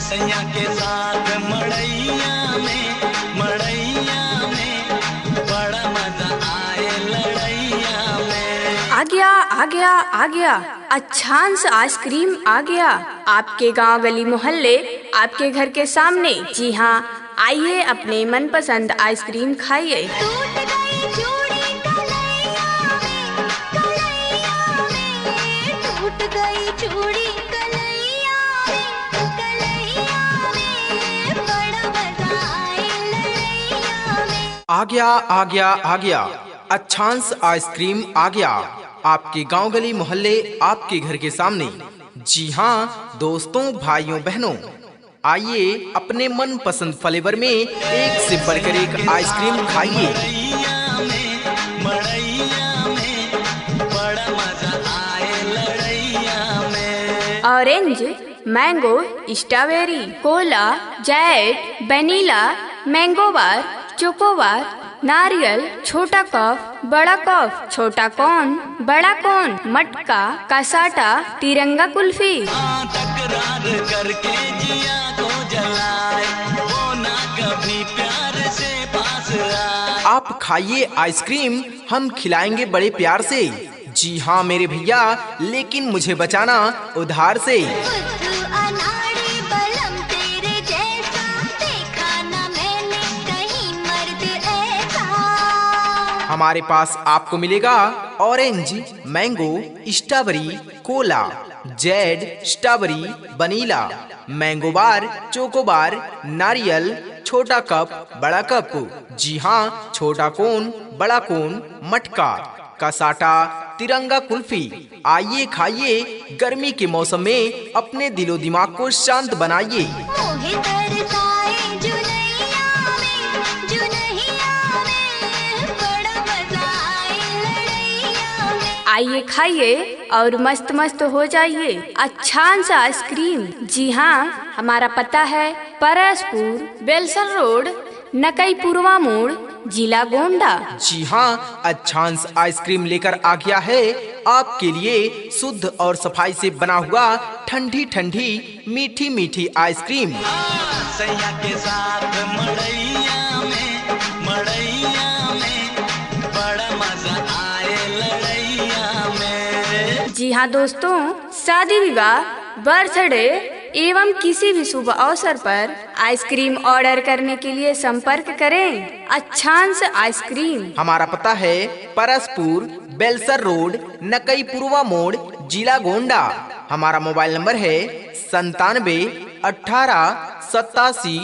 सैया के साथ मड़ैया में बड़ा मजा आए लड़ैया में। आ गया अच्छांस आइसक्रीम आ गया। आपके गांव गली मोहल्ले आपके घर के सामने। जी हाँ, आइए अपने मनपसंद आइसक्रीम खाइए। आ गया अच्छांस आइसक्रीम आ गया। आपके गांव गली मोहल्ले आपके घर के सामने। जी हाँ दोस्तों, भाइयों बहनों, आइए अपने मन पसंद फ्लेवर में एक से बढ़कर एक आइसक्रीम खाइए। ऑरेंज, मैंगो, स्ट्रॉबेरी, कोला, जैड, वनीला, मैंगो बार, चोकोबार, नारियल, छोटा कफ, बड़ा कफ, छोटा कौन, बड़ा कौन, मटका, कसाटा, तिरंगा कुल्फी। तकरार करके जिया को जलाए, वो ना कभी प्यार से पास आए। आप खाइए आइसक्रीम, हम खिलाएंगे बड़े प्यार से। जी हाँ मेरे भैया, लेकिन मुझे बचाना उधार से। हमारे पास आपको मिलेगा ऑरेंज, मैंगो, स्ट्रॉबेरी, कोला, जैड, strawberry, vanilla, mango bar, chocobar, नारियल, छोटा कप, बड़ा कप। जी हाँ, छोटा कोन, बड़ा कोन, मटका, कसाटा, तिरंगा कुल्फी। आइए खाइए, गर्मी के मौसम में अपने दिलो दिमाग को शांत बनाइए। आइए खाइए और मस्त मस्त हो जाइए अच्छांस आइसक्रीम। जी हाँ, हमारा पता है परसपुर, बेलसर रोड, नकईपुरवा मोड़, जिला गोंडा। जी हाँ, अच्छांस आइसक्रीम लेकर आ गया है आपके लिए शुद्ध और सफाई से बना हुआ ठंडी ठंडी मीठी मीठी आइसक्रीम। सैया के साथ मड़ैया में बड़ा मजा आए लड़ैया में। जी हाँ दोस्तों, शादी विवाह, बर्थडे एवं किसी भी शुभ अवसर पर आइसक्रीम ऑर्डर करने के लिए संपर्क करें अच्छांस आइसक्रीम। हमारा पता है परसपुर, बेलसर रोड, नकईपुरवा मोड़, जिला गोंडा। हमारा मोबाइल नंबर है 97 18 87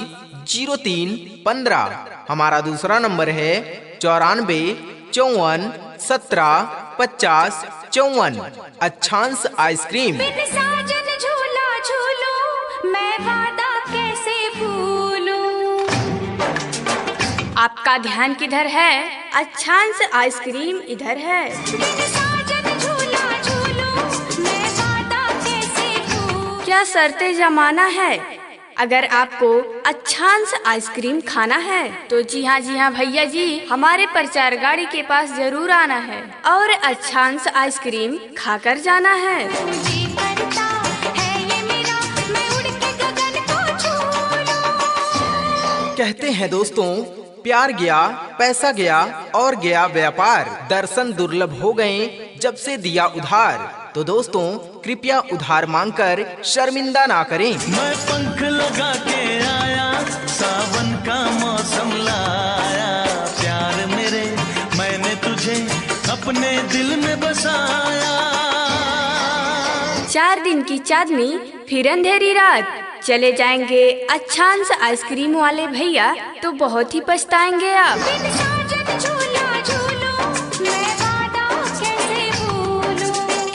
03 15। हमारा दूसरा नंबर है 94 54 17 50 54। अच्छांस आइसक्रीम। आपका ध्यान किधर है? अच्छांस आइसक्रीम इधर है। क्या शर्ते जमाना है? अगर आपको अच्छांस आइसक्रीम खाना है तो जी हाँ भैया जी, हमारे प्रचार गाड़ी के पास जरूर आना है और अच्छांस आइसक्रीम खाकर जाना है। कहते हैं दोस्तों, प्यार गया, पैसा गया और गया व्यापार। दर्शन दुर्लभ हो गए जब से दिया उधार। तो दोस्तों, कृपया उधार मांगकर शर्मिंदा ना करें। मैं पंख लगा के आया, सावन का मौसम लाया, प्यार मेरे मैंने तुझे अपने दिल में बसाया। 4 दिन की चांदनी फिर अंधेरी रात, चले जाएंगे अच्छांस आइसक्रीम वाले भैया तो बहुत ही पछताएंगे आप।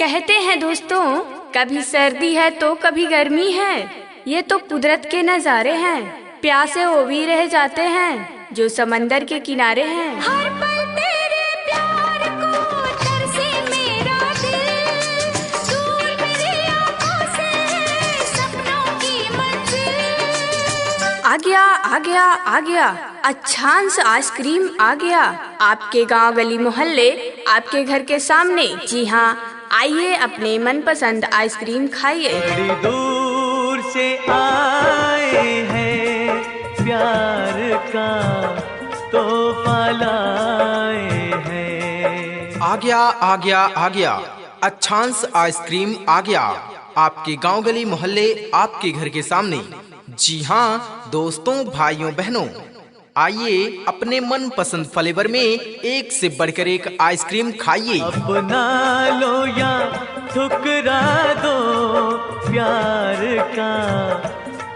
कहते हैं दोस्तों, कभी सर्दी है तो कभी गर्मी है, ये तो कुदरत के नजारे हैं। प्यासे वो भी रह जाते हैं जो समंदर के किनारे हैं। हर पल तेरे प्यार को तरसे मेरा दिल, दूर मेरी आँखों से सपनों की मंजिल। आ गया अच्छांस आइसक्रीम आ गया। आपके गांव गली मोहल्ले आपके घर के सामने। जी हाँ, आइए अपने मनपसंद आइसक्रीम खाइए। बड़ी दूर से आए आ गया अच्छांश आइसक्रीम आ गया। आपके गांव गली मोहल्ले आपके घर के सामने। जी हाँ दोस्तों, भाइयों बहनों, आइए अपने मन पसंद फ्लेवर में एक से बढ़कर एक आइसक्रीम खाइए। अपना लो या ठुकरा दो, प्यार का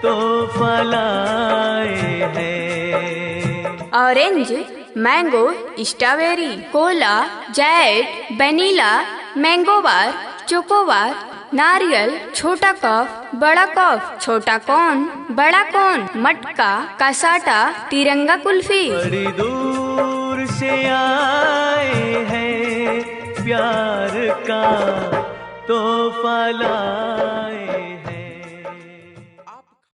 तोहफा लाए हैं। ऑरेंज, मैंगो, स्ट्रॉबेरी, कोला, जेड, वनीला, मैंगो बार, चोकोबार, नारियल, छोटा कफ, बड़ा कफ, छोटा कौन, बड़ा कौन, मटका, कसाटा, तिरंगा कुल्फी। बड़ी दूर से आए हैं, प्यार का तोहफा लाए